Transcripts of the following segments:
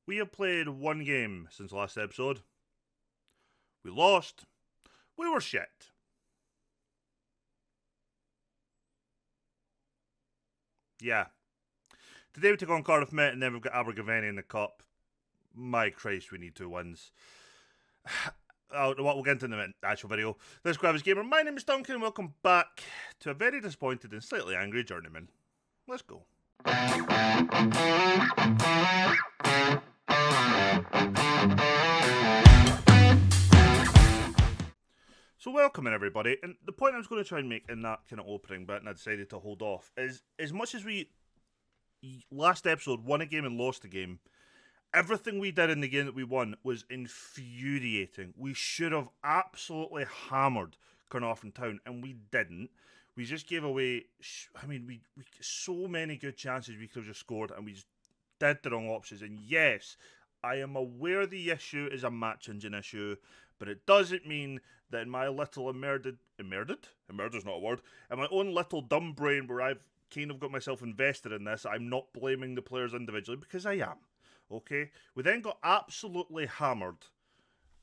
We have played one game since the last episode. We lost. We were shit. Yeah. Today we take on Cardiff Met and then we've got Abergavenny in the cup. My Christ, we need 2 wins. We'll get into in the actual video. Let's grab his gamer. My name is Duncan and welcome back to a very disappointed and slightly angry Journeyman. Let's go. So welcome in everybody, and the point I was going to try and make in that kind of opening bit, and I decided to hold off, is as much as we last episode won a game and lost a game, everything we did in the game that we won was infuriating. We should have absolutely hammered Carnarvon Town, and we didn't. We just gave away, we so many good chances we could have just scored, and we just did the wrong options. And yes, I am aware the issue is a match engine issue, but it doesn't mean that in my little emerged? Emerged's not a word. In my own little dumb brain where I've kind of got myself invested in this, I'm not blaming the players individually, because I am. Okay? We then got absolutely hammered.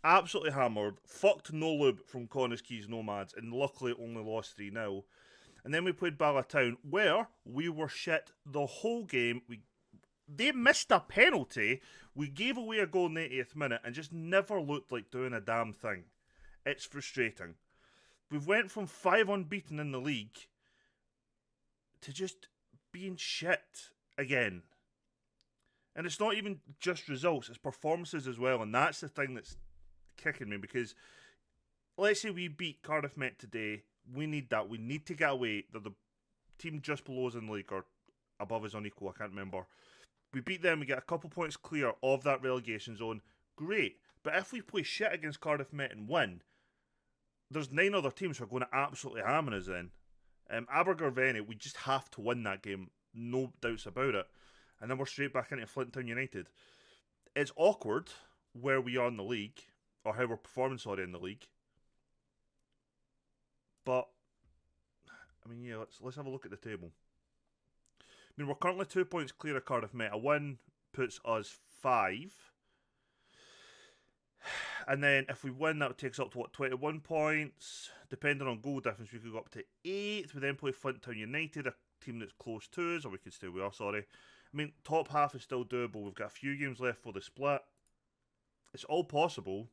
Fucked no loop from Connors Keys Nomads, and luckily only lost 3-0. And then we played Ballatown, where we were shit the whole game. They missed a penalty. We gave away a goal in the 80th minute and just never looked like doing a damn thing. It's frustrating. We've went from 5 unbeaten in the league to just being shit again. And it's not even just results, it's performances as well. And that's the thing that's kicking me, because let's say we beat Cardiff Met today. We need that. We need to get away. They're the team just below us in the league, or above us on equal, I can't remember. We beat them, we get a couple points clear of that relegation zone. Great. But if we play shit against Cardiff Met and win, there's 9 other teams who are going to absolutely hammer us then. Abergavenny, we just have to win that game. No doubts about it. And then we're straight back into Flint Town United. It's awkward where we are in the league, or how we're performing, in the league. But, let's have a look at the table. We're currently 2 points clear of Cardiff Met. A win puts us 5. And then if we win, that takes up to 21 points. Depending on goal difference, we could go up to 8. We then play Flint Town United, a team that's close to us, or we could stay where we are, sorry. Top half is still doable. We've got a few games left for the split. It's all possible.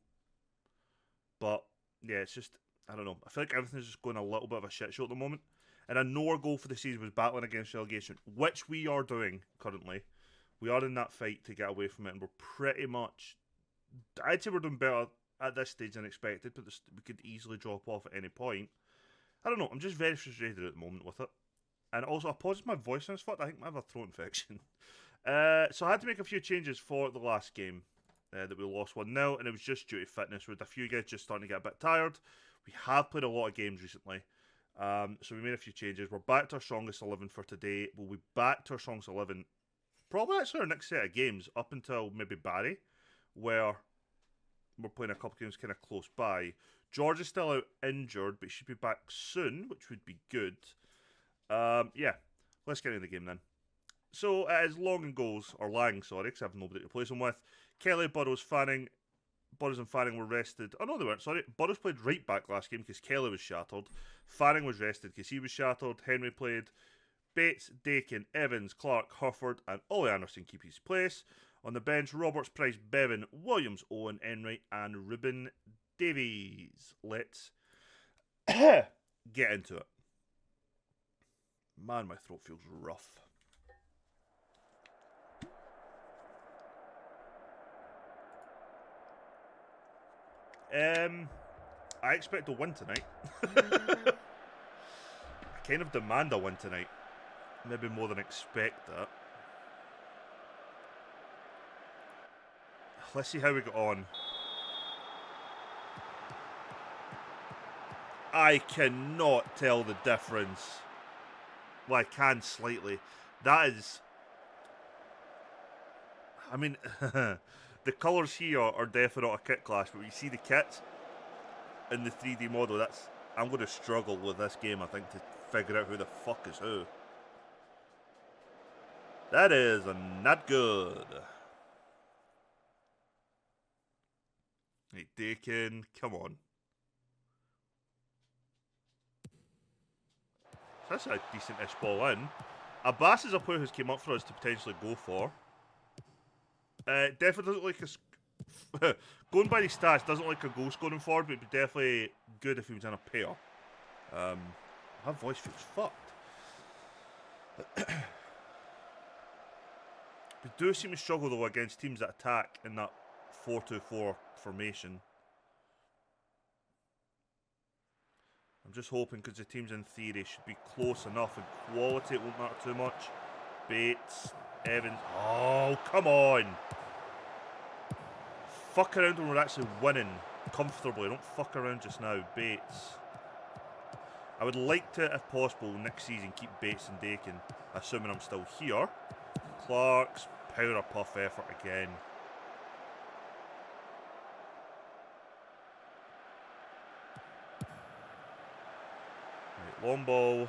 But, yeah, it's just, I don't know. I feel like everything's just going a little bit of a shit show at the moment. And I know our goal for the season was battling against relegation, which we are doing currently. We are in that fight to get away from it, and we're pretty much, I'd say we're doing better at this stage than expected, but we could easily drop off at any point. I don't know, I'm just very frustrated at the moment with it. And also, I paused my voice and it's fucked. I think I have a throat infection. So I had to make a few changes for the last game that we lost 1-0, and it was just due to fitness. With a few guys just starting to get a bit tired. We have played a lot of games recently. So we made a few changes. We're back to our strongest 11 for today. We'll be back to our strongest 11 probably actually our next set of games up until maybe Barry, where we're playing a couple games kind of close by. George is still out injured, but he should be back soon, which would be good. Yeah, let's get into the game then. So it is Lang, because I have nobody to replace him with. Kelly, Burrows and Fanning were rested. Oh no, they weren't, sorry. Burrows played right back last game because Kelly was shattered. Fanning was rested because he was shattered. Henry played. Bates, Dakin, Evans, Clark, Hufford and Ollie Anderson keep his place. On the bench, Roberts, Price, Bevan, Williams, Owen, Enright and Ruben Davies. Let's get into it. Man, my throat feels rough. I expect a win tonight. I kind of demand a win tonight. Maybe more than expect that. Let's see how we get on. I cannot tell the difference. Well, I can slightly. That is... the colours here are definitely not a kit clash, but when you see the kits in the 3D model, I'm going to struggle with this game, I think, to figure out who the fuck is who. That is not good. Right, Dakin, come on. So that's a decent-ish ball in. Abbas is a player who's came up for us to potentially go for. Definitely doesn't like a... going by the stats, doesn't like a goal scoring forward, but it'd be definitely good if he was in a pair. My voice feels fucked. We do seem to struggle, though, against teams that attack in that 4-2-4 formation. I'm just hoping, because the teams in theory should be close enough, and quality it won't matter too much. Bates, Evans. Oh, come on! Fuck around when we're actually winning comfortably. Don't fuck around just now. Bates. I would like to, if possible, next season keep Bates and Dakin, assuming I'm still here. Clark's power puff effort again. Right, long ball.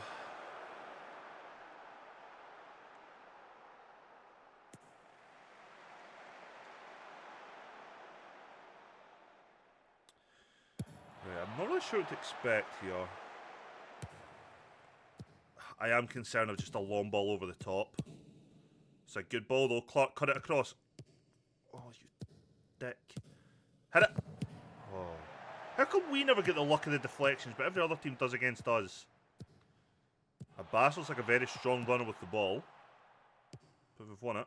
Right, I'm not really sure what to expect here. I am concerned of just a long ball over the top. It's a good ball though. Clark cut it across. Oh, you dick. Hit it. Oh. How come we never get the luck of the deflections, but every other team does against us? Abbas looks like a very strong runner with the ball. But we've won it.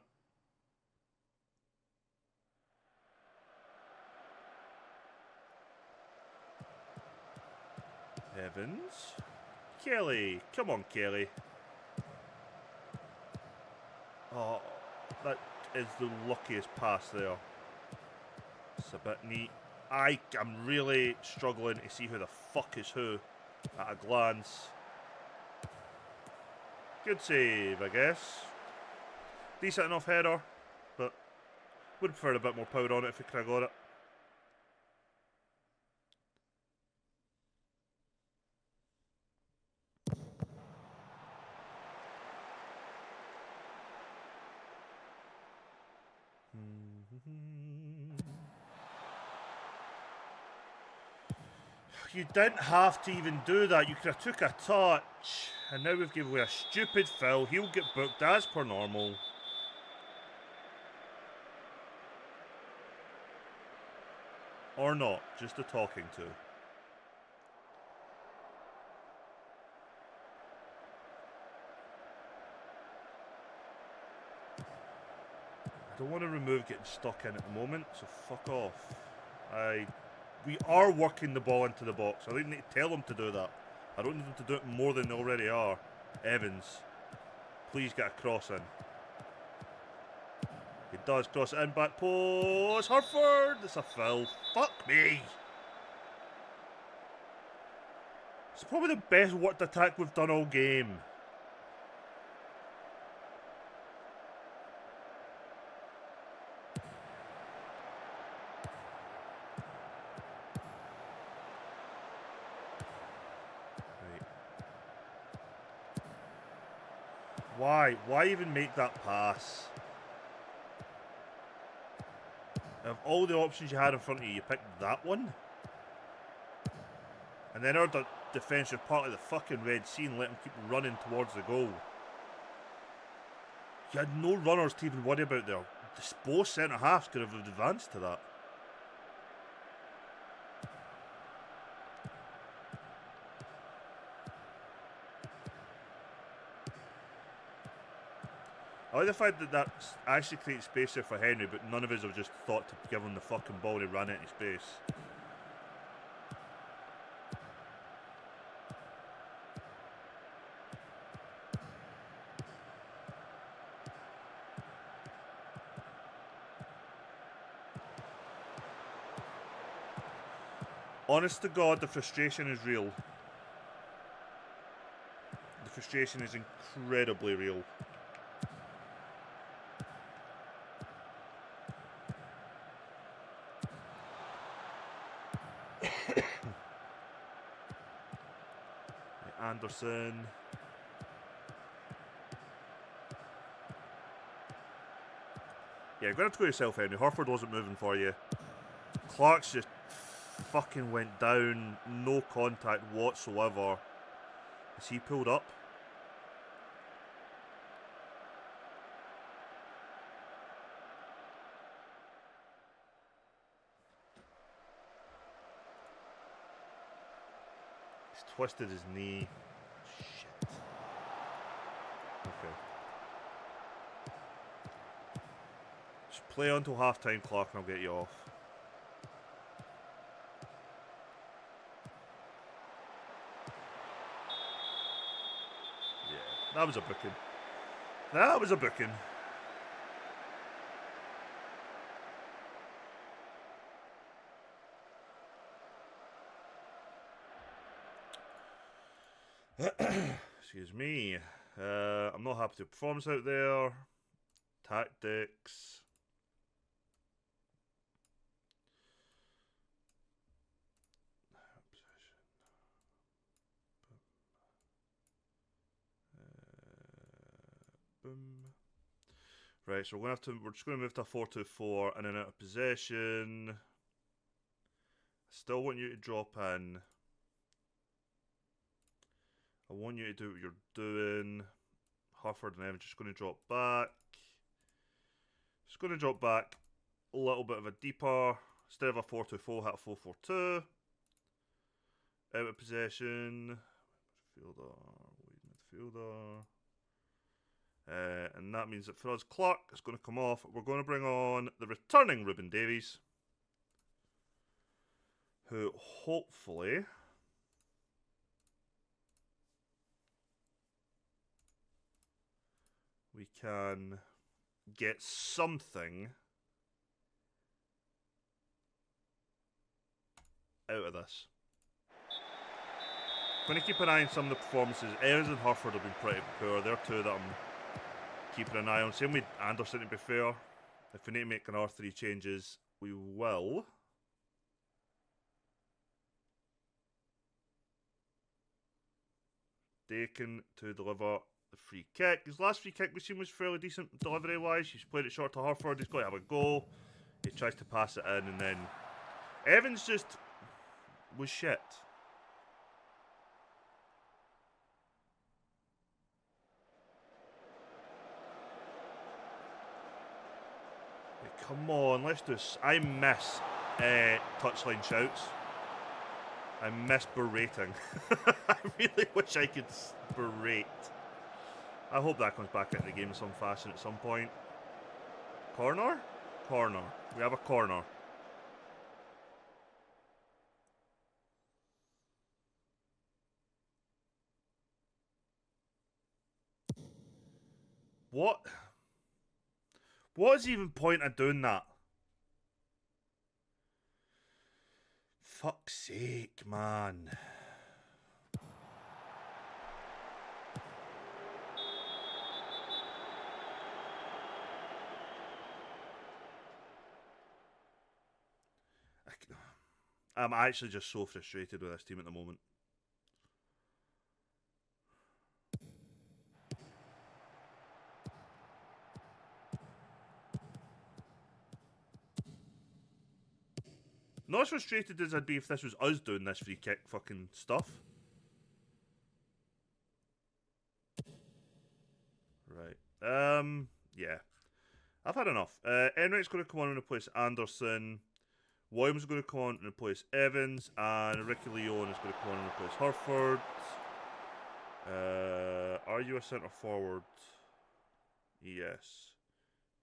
Evans. Kelly. Come on, Kelly. Oh, that is the luckiest pass there. It's a bit neat. I'm really struggling to see who the fuck is who at a glance. Good save, I guess. Decent enough header, but would prefer a bit more power on it if we could have got it. You didn't have to even do that. You could have took a touch. And now we've given away a stupid foul. He'll get booked as per normal. Or not. Just a talking to. I don't want to remove getting stuck in at the moment, so fuck off. We are working the ball into the box. I don't need to tell them to do that. I don't need them to do it more than they already are. Evans, please get a cross in. He does cross it in, back post. Harford, it's a foul. Fuck me. It's probably the best worked attack we've done all game. Why? Why even make that pass? Of all the options you had in front of you, you picked that one? And then our defensive part of the fucking Red Sea and let him keep running towards the goal. You had no runners to even worry about there. Both centre-halves could have advanced to that. I like the fact that that actually creates space there for Henry, but none of us have just thought to give him the fucking ball and he ran into space. Honest to God, the frustration is real. The frustration is incredibly real. Anderson. Yeah, you're going to have to go yourself, Henry. Harford wasn't moving for you. Clark's just fucking went down. No contact whatsoever. Is he pulled up? He's twisted his knee. Shit. Okay. Just play until half time, Clark, and I'll get you off. Yeah, that was a booking. That was a booking. Excuse me. I'm not happy with the performance out there. Tactics. Boom. Right, so we're just gonna move to a 4-2-4 and then out of possession. I still want you to drop in. I want you to do what you're doing. Harford and Evans just going to drop back. Just going to drop back a little bit of a deeper. Instead of a 4-2-4, hit a 4-4-2. Out of possession. Midfielder. And that means that for us, Clark is going to come off. We're going to bring on the returning Ruben Davies, who hopefully we can get something out of this. I'm going to keep an eye on some of the performances. Evans and Hurford have been pretty poor. They're two that I'm keeping an eye on. Same with Anderson, to be fair. If we need to make an R3 changes, we will. Dakin to deliver the free kick. His last free kick we seen was fairly decent delivery wise. He's played it short to Hurford. He's got to have a goal. He tries to pass it in, and then Evans just was shit. Come on, let's do this. I miss touchline shouts. I miss berating. I really wish I could berate. I hope that comes back into the game in some fashion at some point. Corner? Corner. We have a corner. What? What is the even point of doing that? Fuck's sake, man. I'm actually just so frustrated with this team at the moment. Not as frustrated as I'd be if this was us doing this free kick fucking stuff. Right. Yeah. I've had enough. Enright's going to come on and replace Anderson. Williams is going to come on and replace Evans. And Ricky Leon is going to come on and replace Hurford. Are you a centre forward? Yes.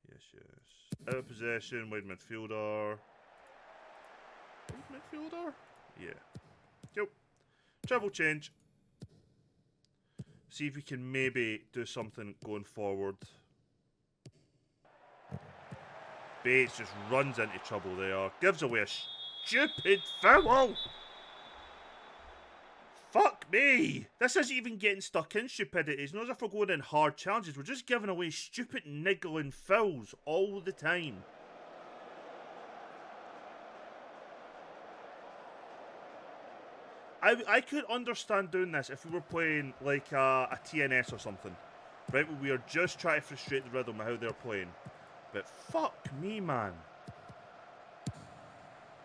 Yes. Out of possession, wide midfielder. Midfielder? Yeah. Yep. Treble change. See if we can maybe do something going forward. Bates just runs into trouble there. Gives away a stupid foul. Fuck me. This isn't even getting stuck in stupidity. It's not as if we're going in hard challenges. We're just giving away stupid niggling fouls all the time. I could understand doing this if we were playing like a TNS or something. Right, we are just trying to frustrate the rhythm of how they're playing. But fuck me, man.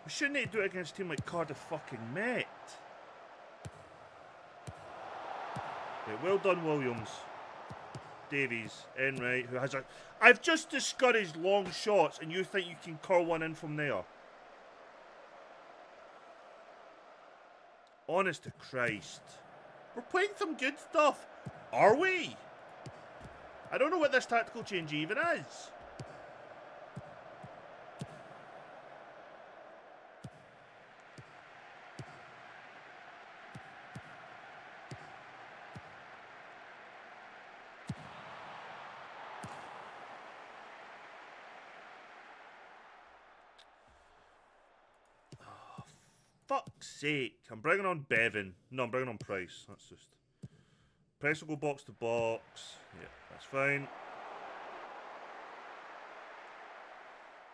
We shouldn't need to do it against a team like Cardiff fucking Met. Right, well done, Williams. Davies, Enright, who has a... I've just discouraged long shots, and you think you can curl one in from there? Honest to Christ. We're playing some good stuff. Are we? I don't know what this tactical change even is. Fuck's sake. I'm bringing on Bevan. No, I'm bringing on Price. That's just... Price will go box to box. Yeah, that's fine.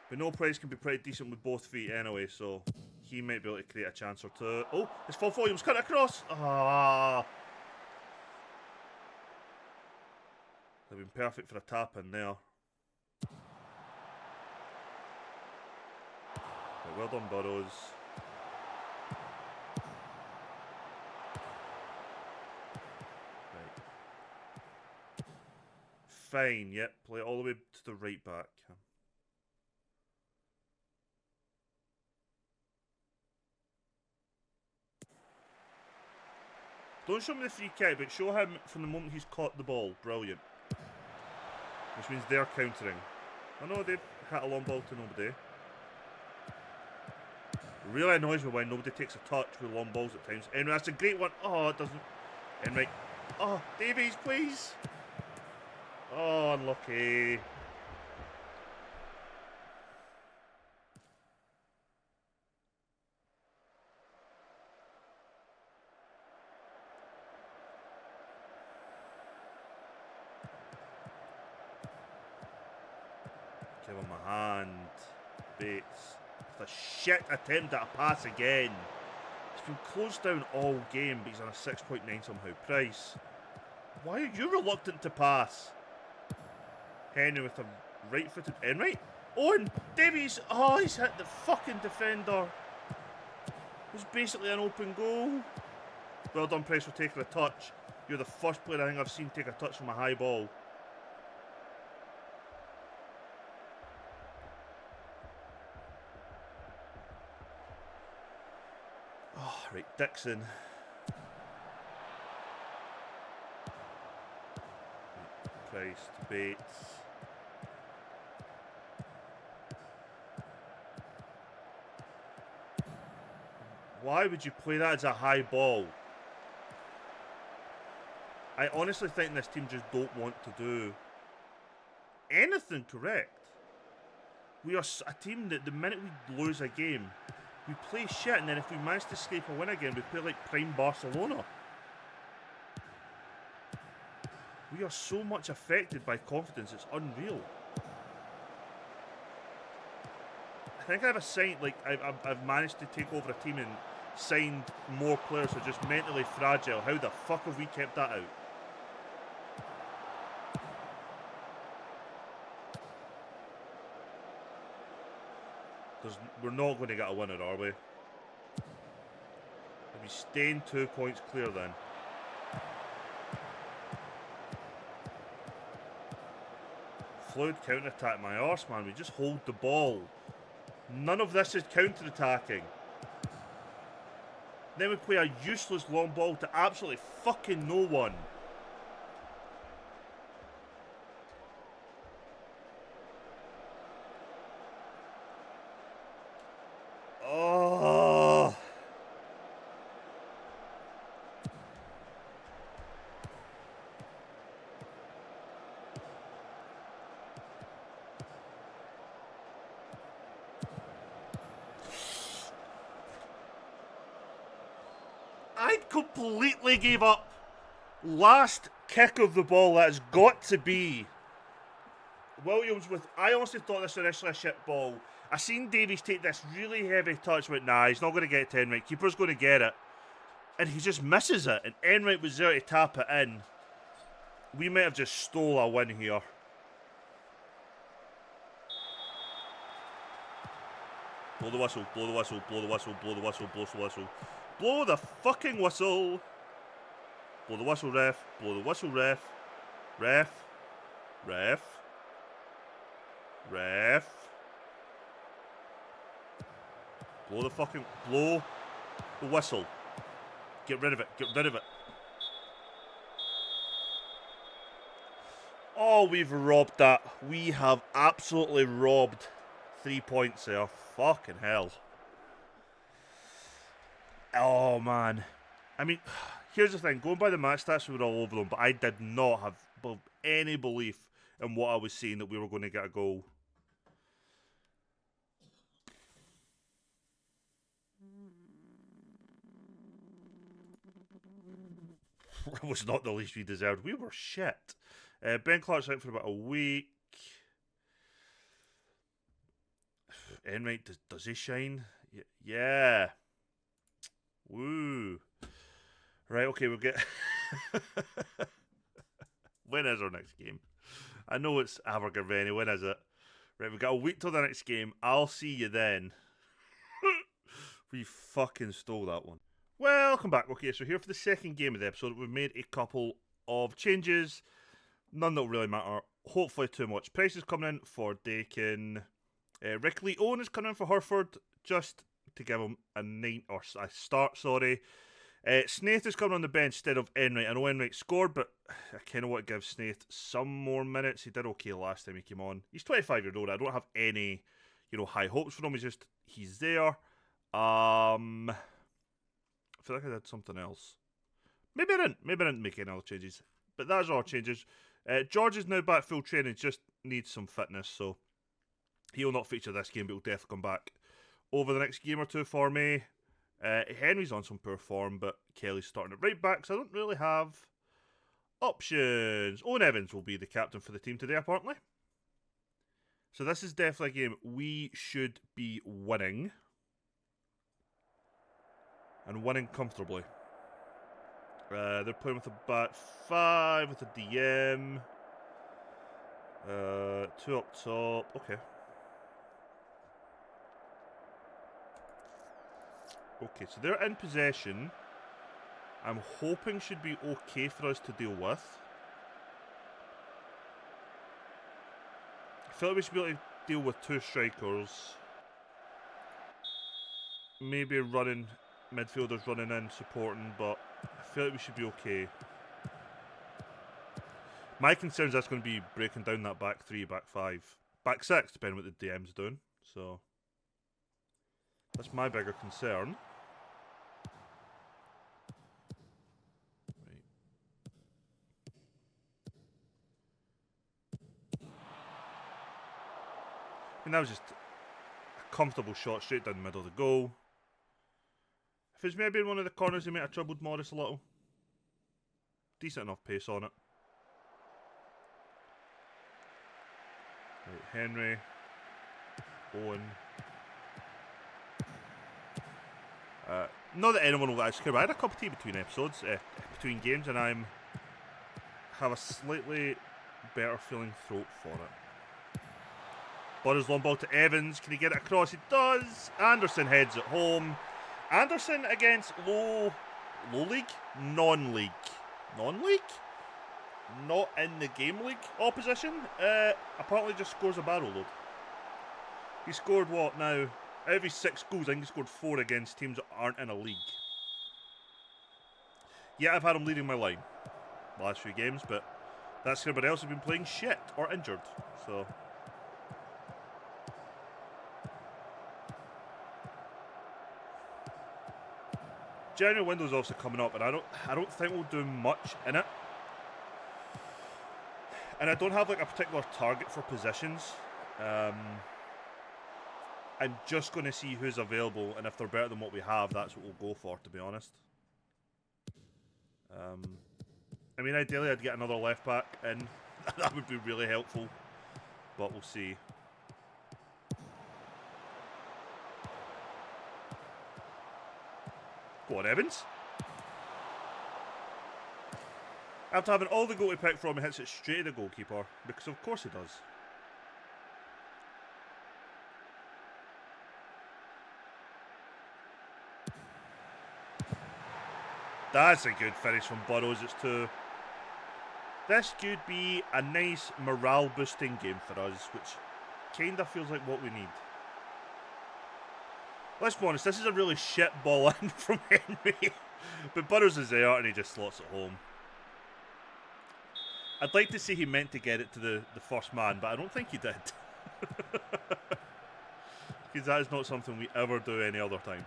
But no, Price can be pretty decent with both feet anyway, so he might be able to create a chance or two. Oh, it's full volumes. Cut it across. Ah. They've been perfect for a tap in there. Right, well done, Burrows. Fine, yep. Play it all the way to the right back. Don't show me the free kick, but show him from the moment he's caught the ball. Brilliant. Which means they're countering. I know they've hit a long ball to nobody. It really annoys me when nobody takes a touch with long balls at times. Anyway, that's a great one. Oh, it doesn't. Enright. Oh, Davies, please. Oh, unlucky. Give him a hand. Bates. It's a shit attempt at a pass again. He's been closed down all game, but he's on a 6.9 somehow. Price. Why are you reluctant to pass? Henry with a right-footed Enright. Oh, and Davies. Oh, he's hit the fucking defender. It was basically an open goal. Well done, Price, for taking a touch. You're the first player I think I've seen take a touch from a high ball. Oh, right, Dixon. Price to Bates. Why would you play that as a high ball? I honestly think this team just don't want to do anything correct. We are a team that the minute we lose a game, we play shit, and then if we manage to scrape a win again, we play like prime Barcelona. We are so much affected by confidence, it's unreal. I think I've assigned, like, I've managed to take over a team and signed more players who are just mentally fragile. How the fuck have we kept that out? We're not going to get a winner, are we? Are we staying 2 points clear then? Fluid counter-attack, my arse, man. We just hold the ball. None of this is counter-attacking. Then we play a useless long ball to absolutely fucking no one. Oh. I completely gave up. Last kick of the ball, that has got to be Williams with... I honestly thought this was initially a shit ball. I seen Davies take this really heavy touch, but nah, he's not going to get it to Enright. Keeper's going to get it. And he just misses it. And Enright was there to tap it in. We might have just stole a win here. Blow the whistle, blow the whistle, blow the whistle, blow the whistle, blow the whistle. Blow the fucking whistle. Blow the whistle, ref. Blow the whistle, ref. Ref. Ref. Ref. Blow the fucking... Blow the whistle. Get rid of it. Get rid of it. Oh, we've robbed that. We have absolutely robbed 3 points there. Fucking hell. Oh, man. I mean, here's the thing. Going by the match stats, we were all over them, but I did not have any belief in what I was saying that we were going to get a goal. It was not the least we deserved. We were shit. Ben Clark's out for about a week. Enright, does he shine? Yeah. Woo. Right, okay, we'll get... When is our next game? I know it's Abergavenny. When is it? Right, we've got a week till the next game. I'll see you then. We fucking stole that one. Welcome back. Okay, so here for the second game of the episode, we've made a couple of changes. None that will really matter. Hopefully too much. Price is coming in for Dakin. Rick Lee Owen is coming in for Hereford, just to give him a start, sorry. Snaith is coming on the bench instead of Enright. I know Enright scored, but I kind of want to give Snaith some more minutes. He did okay last time he came on. He's 25 years old. I don't have any, high hopes for him. He's there. I feel like I did something else. Maybe I didn't make any other changes. But that's all changes. George is now back full training. Just needs some fitness, so he'll not feature this game, but he'll definitely come back over the next game or two for me. Henry's on some poor form, but Kelly's starting at right back, so I don't really have options. Owen Evans will be the captain for the team today, apparently. So this is definitely a game we should be winning. And winning comfortably. They're playing with a back 5 with a DM. 2 up top. Okay. Okay, so they're in possession. I'm hoping should be okay for us to deal with. I feel like we should be able to deal with 2 strikers. Maybe midfielders running in, supporting, but I feel like we should be okay. My concern is that's going to be breaking down that back 3, back 5, back 6, depending what the DM's doing. So that's my bigger concern. Right. And that was just a comfortable shot straight down the middle of the goal. If it's maybe in one of the corners, he might have troubled Morris a little. Decent enough pace on it. Right, Henry. Owen. Not that anyone will actually care, but I had a cup of tea between episodes, between games, and have a slightly better feeling throat for it. Borrow's long ball to Evans. Can he get it across? He does. Anderson heads it home. Anderson against low league? Non-league. Non-league? Not in the game league opposition. Apparently just scores a barrel load. He scored what now? Out of his 6 goals, I think he scored 4 against teams that aren't in a league. Yeah, I've had him leading my line the last few games, but that's everybody else who's been playing shit or injured. So January window's also coming up, and I don't think we'll do much in it. And I don't have like a particular target for positions. I'm just going to see who's available, and if they're better than what we have, that's what we'll go for, to be honest. I mean, ideally I'd get another left back in. That would be really helpful, but we'll see. Go on, Evans. After having all the goal to pick from, he hits it straight at the goalkeeper, because of course he does. That's a good finish from Burrows. It's 2. This could be a nice morale boosting game for us, which kind of feels like what we need. Let's be honest, this is a really shit ball in from Henry. But Burrows is there and he just slots it home. I'd like to say he meant to get it to the first man, but I don't think he did. Because that is not something we ever do any other time.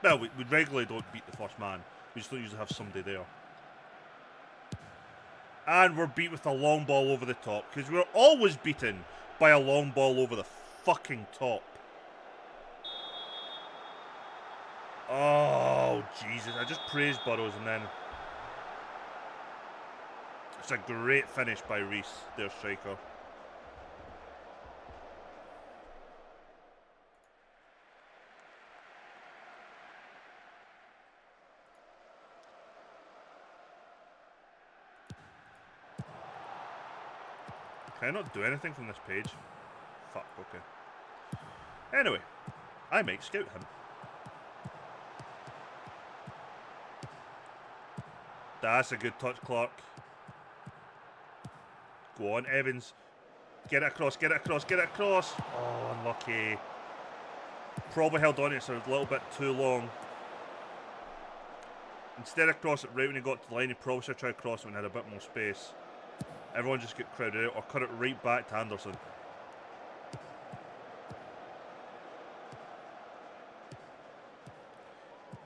Well, we regularly don't beat the first man. We just don't usually have somebody there. And we're beat with a long ball over the top. Because we're always beaten by a long ball over the fucking top. Oh, Jesus. I just praised Burrows and then... It's a great finish by Reese, their striker. Can I not do anything from this page? Fuck, okay. Anyway, I might scout him. That's a good touch, Clark. Go on, Evans. Get it across, get it across, get it across. Oh, unlucky. Probably held on it so a little bit too long. Instead of cross it right when he got to the line, he probably should try to cross it when he had a bit more space. Everyone just get crowded out or cut it right back to Anderson.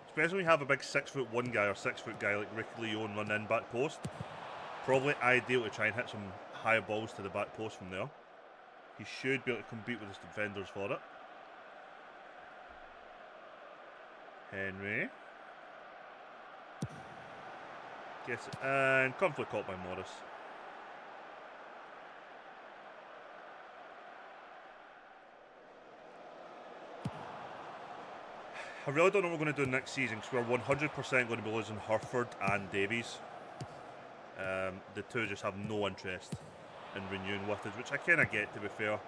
Especially when you have a big 6'1" guy or 6' guy like Ricky Leone run in back post. Probably ideal to try and hit some high balls to the back post from there. He should be able to compete with his defenders for it. Henry. Gets it, and comfortably caught by Morris. I really don't know what we're going to do next season because we're 100% going to be losing Hurford and Davies. The two just have no interest in renewing with us, which I kind of get, to be fair.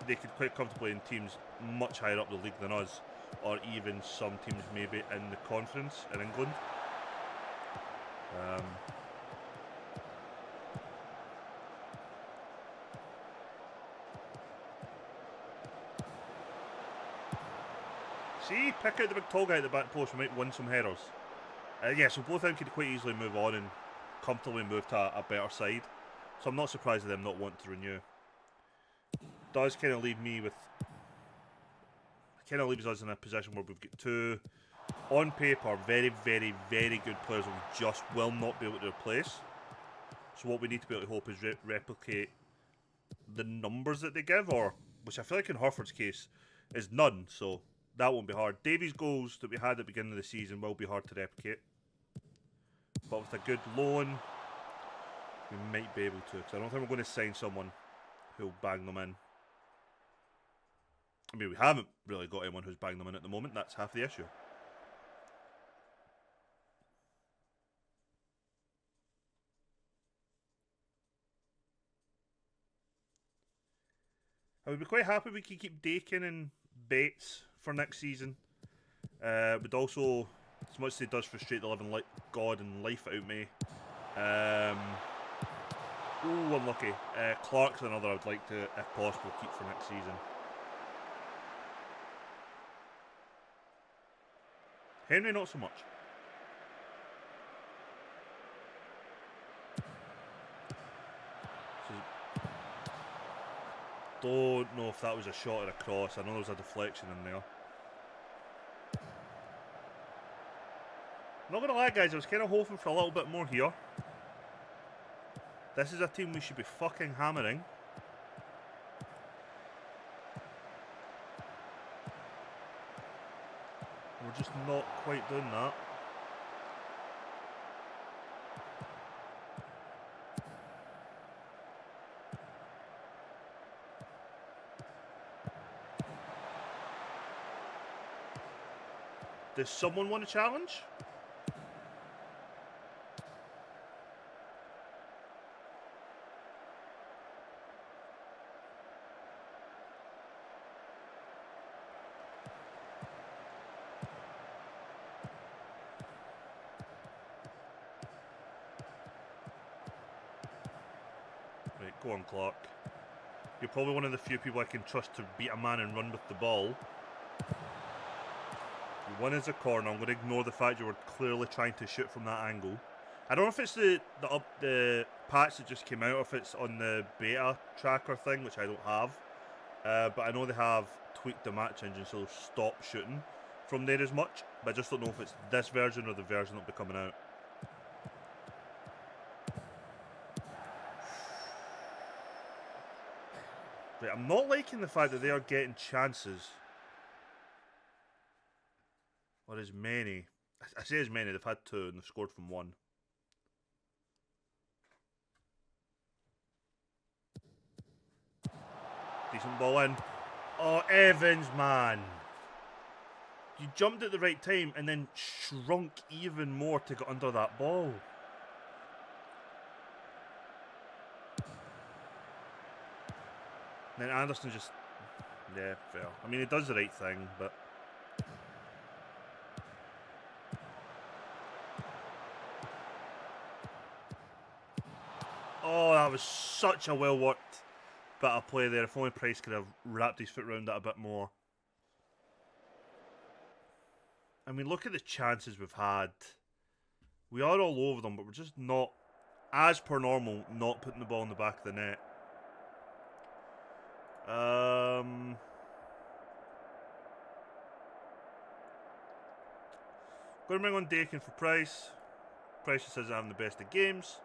They could quite comfortably in teams much higher up the league than us, or even some teams maybe in the conference in England. See, pick out the big tall guy at the back post, we might win some headers. Yeah, so both of them could quite easily move on and comfortably move to a better side. So I'm not surprised at them not wanting to renew. Does kind of leave me with... kind of leaves us in a position where we've got two, on paper, very, very, very good players that we just will not be able to replace. So what we need to be able to hope is replicate the numbers that they give, or which I feel like in Hurford's case is none, so that won't be hard. Davies' goals that we had at the beginning of the season will be hard to replicate. But with a good loan, we might be able to, because I don't think we're going to sign someone who'll bang them in. I mean, we haven't really got anyone who's banged them in at the moment. That's half the issue. I would be quite happy if we could keep Dakin and Bates for next season. Would also, as much as it does frustrate the living God and life out of me. Ooh, unlucky. Clark's another I'd like to, if possible, keep for next season. Henry, not so much. Don't know if that was a shot or a cross. I know there was a deflection in there. Not gonna lie, guys, I was kind of hoping for a little bit more here. This is a team we should be fucking hammering. We're just not quite doing that. Does someone want a challenge? Go on, Clark. You're probably one of the few people I can trust to beat a man and run with the ball. One is a corner. I'm going to ignore the fact you were clearly trying to shoot from that angle. I don't know if it's the patch that just came out, or if it's on the beta tracker thing, which I don't have. But I know they have tweaked the match engine, so they'll stop shooting from there as much. But I just don't know if it's this version or the version that'll be coming out. But I'm not liking the fact that they are getting chances. Or as many. I say as many, they've had 2 and they've scored from 1. Decent ball in. Oh, Evans, man. You jumped at the right time and then shrunk even more to get under that ball. And then Anderson just... Yeah, fair. I mean, he does the right thing, but... Oh, that was such a well-worked bit of play there. If only Price could have wrapped his foot around that a bit more. I mean, look at the chances we've had. We are all over them, but we're just not, as per normal, not putting the ball in the back of the net. Going to bring on Dakin for Price. Price just says I'm having the best of games.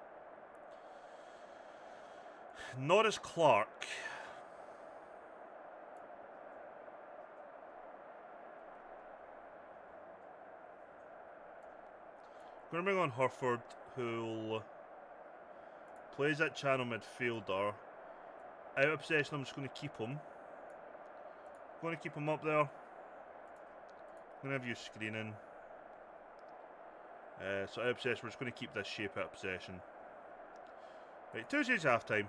Norris Clark. Going to bring on Hurford, who plays that channel midfielder. Out of possession, I'm just going to keep him. Going to keep him up there. I'm going to have you screening. So out of possession, we're just going to keep this shape out of possession. Right, 2 stages half time.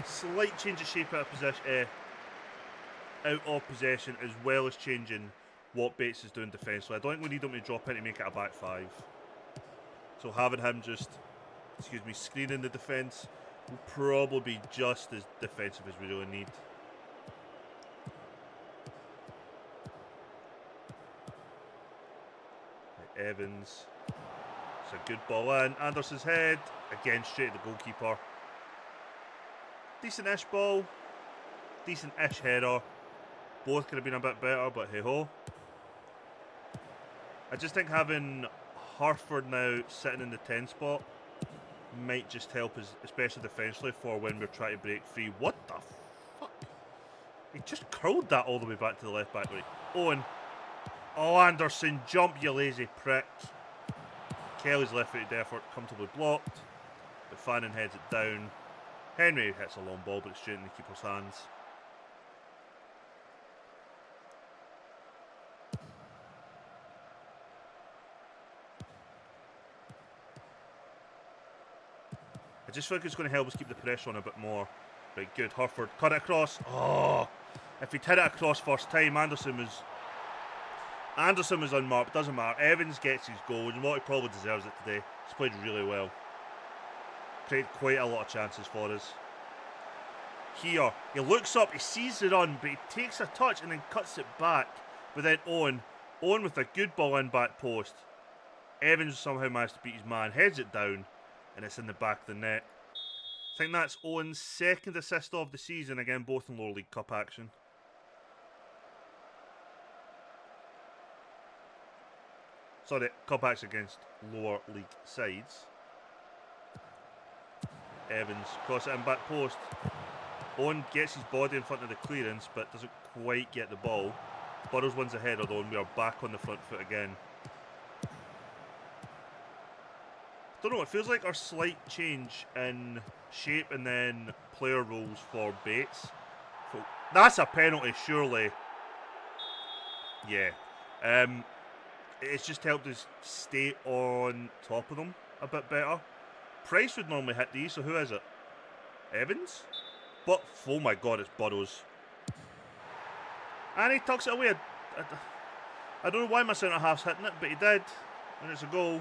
Slight change of shape out of possession. Out of possession, as well as changing what Bates is doing defensively. I don't think we need him to drop in to make it a back 5. So having him just, screening the defence will probably be just as defensive as we really need. Right, Evans. It's a good ball in. Anderson's head. Again, straight at the goalkeeper. Decent-ish ball. Decent-ish header. Both could have been a bit better, but hey-ho. I just think having Harford now sitting in the 10 spot might just help us, especially defensively, for when we're trying to break free. What the fuck? He just curled that all the way back to the left back. Right. Owen. Oh, Anderson, jump, you lazy prick. Kelly's left-footed effort, comfortably blocked. But Fannin heads it down. Henry hits a long ball, but it's straight in the keeper's hands. I just feel like it's going to help us keep the pressure on a bit more. Right, good. Hurford cut it across. Oh, if he'd hit it across first time, Anderson was unmarked. Doesn't matter. Evans gets his goal, and what he probably deserves it today. He's played really well. Created quite a lot of chances for us. Here, he looks up, he sees the run, but he takes a touch and then cuts it back. But then Owen with a good ball in back post. Evans somehow managed to beat his man, heads it down, and it's in the back of the net. I think that's Owen's 2nd assist of the season, again, both in lower league cup action. Sorry, cup action against lower league sides. Evans cross it in back post. Owen gets his body in front of the clearance, but doesn't quite get the ball. Burrows wins the header though, and we are back on the front foot again. Don't know, it feels like our slight change in shape and then player roles for Bates. That's a penalty, surely. Yeah. It's just helped us stay on top of them a bit better. Price would normally hit these, so who is it? Evans? But, oh my god, it's Burrows. And he tucks it away. I don't know why my centre-half's hitting it, but he did. And it's a goal.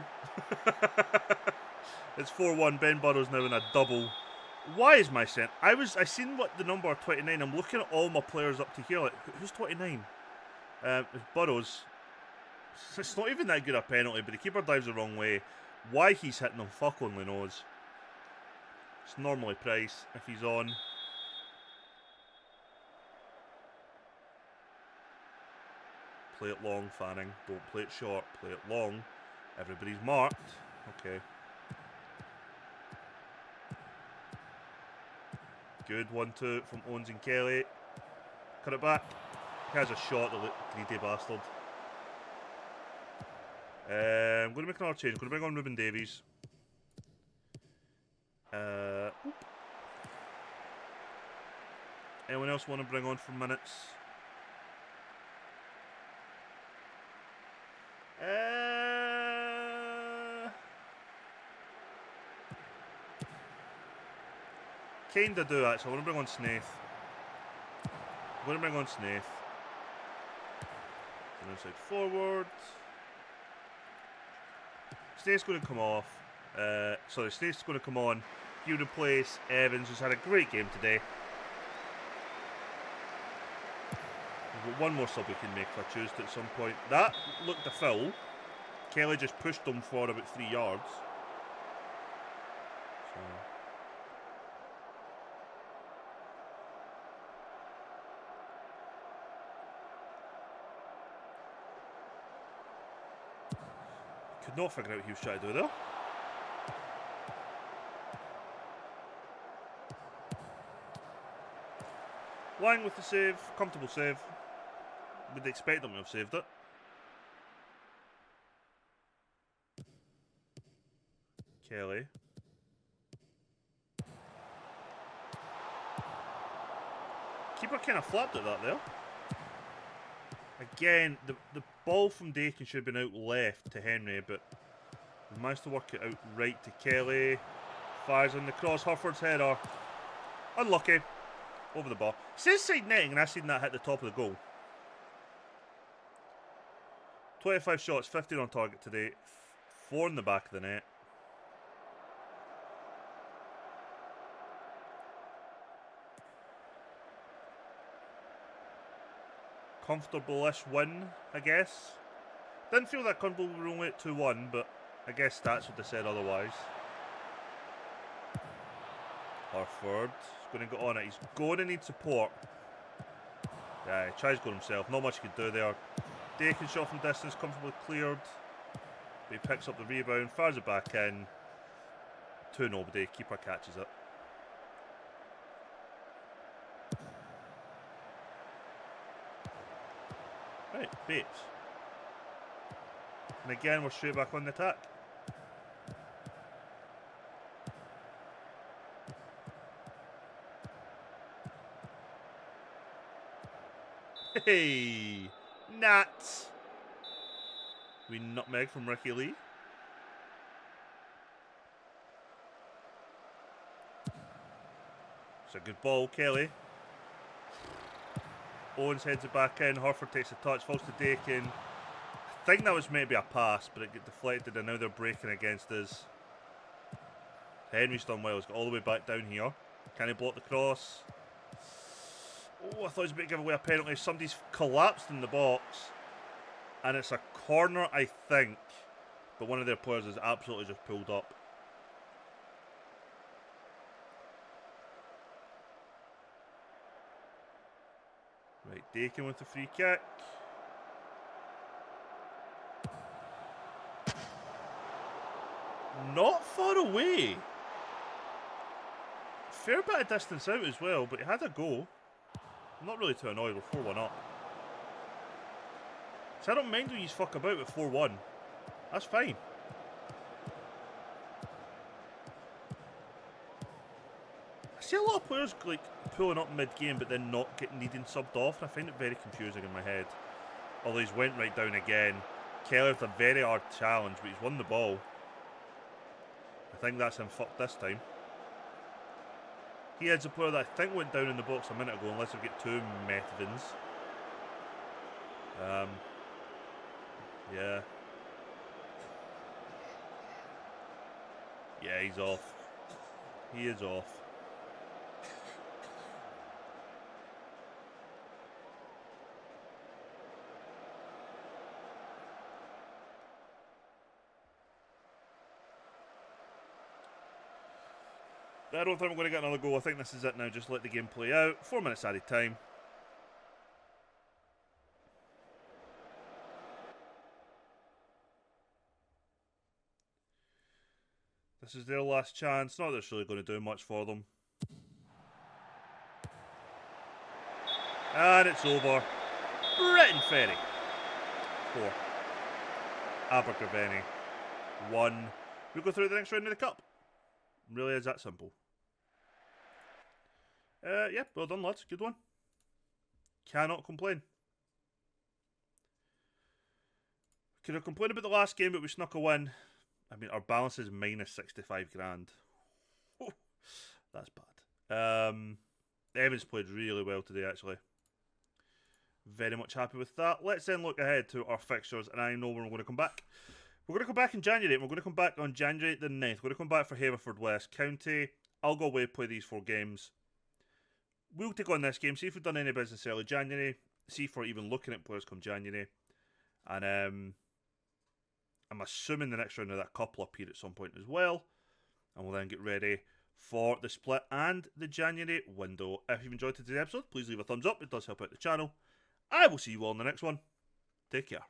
It's 4-1. Ben Burrow's now in a double. Why is my sent? I seen what the number 29. I'm looking at all my players up to here. Like, who's 29? It's Burrows. It's not even that good a penalty, but the keeper dives the wrong way. Why he's hitting them, fuck only knows. It's normally Price if he's on. Play it long, Fanning. Don't play it short. Play it long. Everybody's marked. Okay. Good 1-2 from Owens and Kelly. Cut it back. He has a shot, the greedy bastard. I'm going to make another change. I'm going to bring on Ruben Davies. Anyone else want to bring on for minutes? Kinda do actually. I want to bring on Snaith. I'm going to bring on Snaith. An inside forward. Snaith's going to come off. Snaith's going to come on. You replace Evans, who's had a great game today. We've got one more sub we can make if I choose to at some point. That looked a foul. Kelly just pushed them for about 3 yards. Could not figure out what he was trying to do there. Lang with the save, comfortable save. Would expect them to have saved it. Kelly. Keeper kind of flapped at that there. Again, the ball from Dakin should have been out left to Henry, but he managed to work it out right to Kelly. Fires on the cross, Hurford's header. Unlucky. Over the bar. It says side netting, and I seen that hit the top of the goal. 25 shots, 15 on target today. 4 in the back of the net. Comfortable-ish win, I guess. Didn't feel that comfortable we were only at 2-1, but I guess stats would have said otherwise. Harford is going to get on it. He's going to need support. Yeah, he tries to go himself. Not much he could do there. Dakin shot from distance, comfortably cleared. But he picks up the rebound, fires it back in. 2-0. Keeper catches it. Right, Bates. And again, we're straight back on the attack. Hey! Nuts! We nutmeg from Ricky Lee. It's a good ball, Kelly. Owens heads it back in. Harford takes a touch, falls to Dakin. I think that was maybe a pass, but it got deflected, and now they're breaking against us. Henry's done well. He's got all the way back down here. Can he block the cross? Oh, I thought he was about to give away a penalty. Somebody's collapsed in the box. And it's a corner, I think. But one of their players is absolutely just pulled up. Right, Dakin with the free kick. Not far away. Fair bit of distance out as well, but he had a go. I'm not really too annoyed. We're 4-1 up. So I don't mind when you fuck about with 4-1. That's fine. I see a lot of players like pulling up mid-game but then not needing subbed off, and I find it very confusing in my head. Although he's went right down again. Kelly with a very hard challenge, but he's won the ball. I think that's him fucked this time. He has a player that I think went down in the box a minute ago, unless we get two Methvins. Yeah. Yeah, he's off. He is off. I don't think I'm going to get another goal. I think this is it now. Just let the game play out. 4 minutes added time. This is their last chance. Not that it's really going to do much for them. And it's over. Britton Ferry. 4. Abergavenny. 1. We go through the next round of the cup. Really is that simple. Yeah, well done, lads. Good one. Cannot complain. Could have complained about the last game, but we snuck a win. I mean, our balance is minus 65 grand. Oh, that's bad. Evans played really well today, actually. Very much happy with that. Let's then look ahead to our fixtures, and I know when we're going to come back. We're going to come back in January, and we're going to come back on January the 9th. We're going to come back for Haverfordwest County. I'll go away, play these 4 games. We'll take on this game, see if we've done any business early January, see if we're even looking at players come January. And I'm assuming the next round of that cup will appear at some point as well. And we'll then get ready for the split and the January window. If you've enjoyed today's episode, please leave a thumbs up. It does help out the channel. I will see you all in the next one. Take care.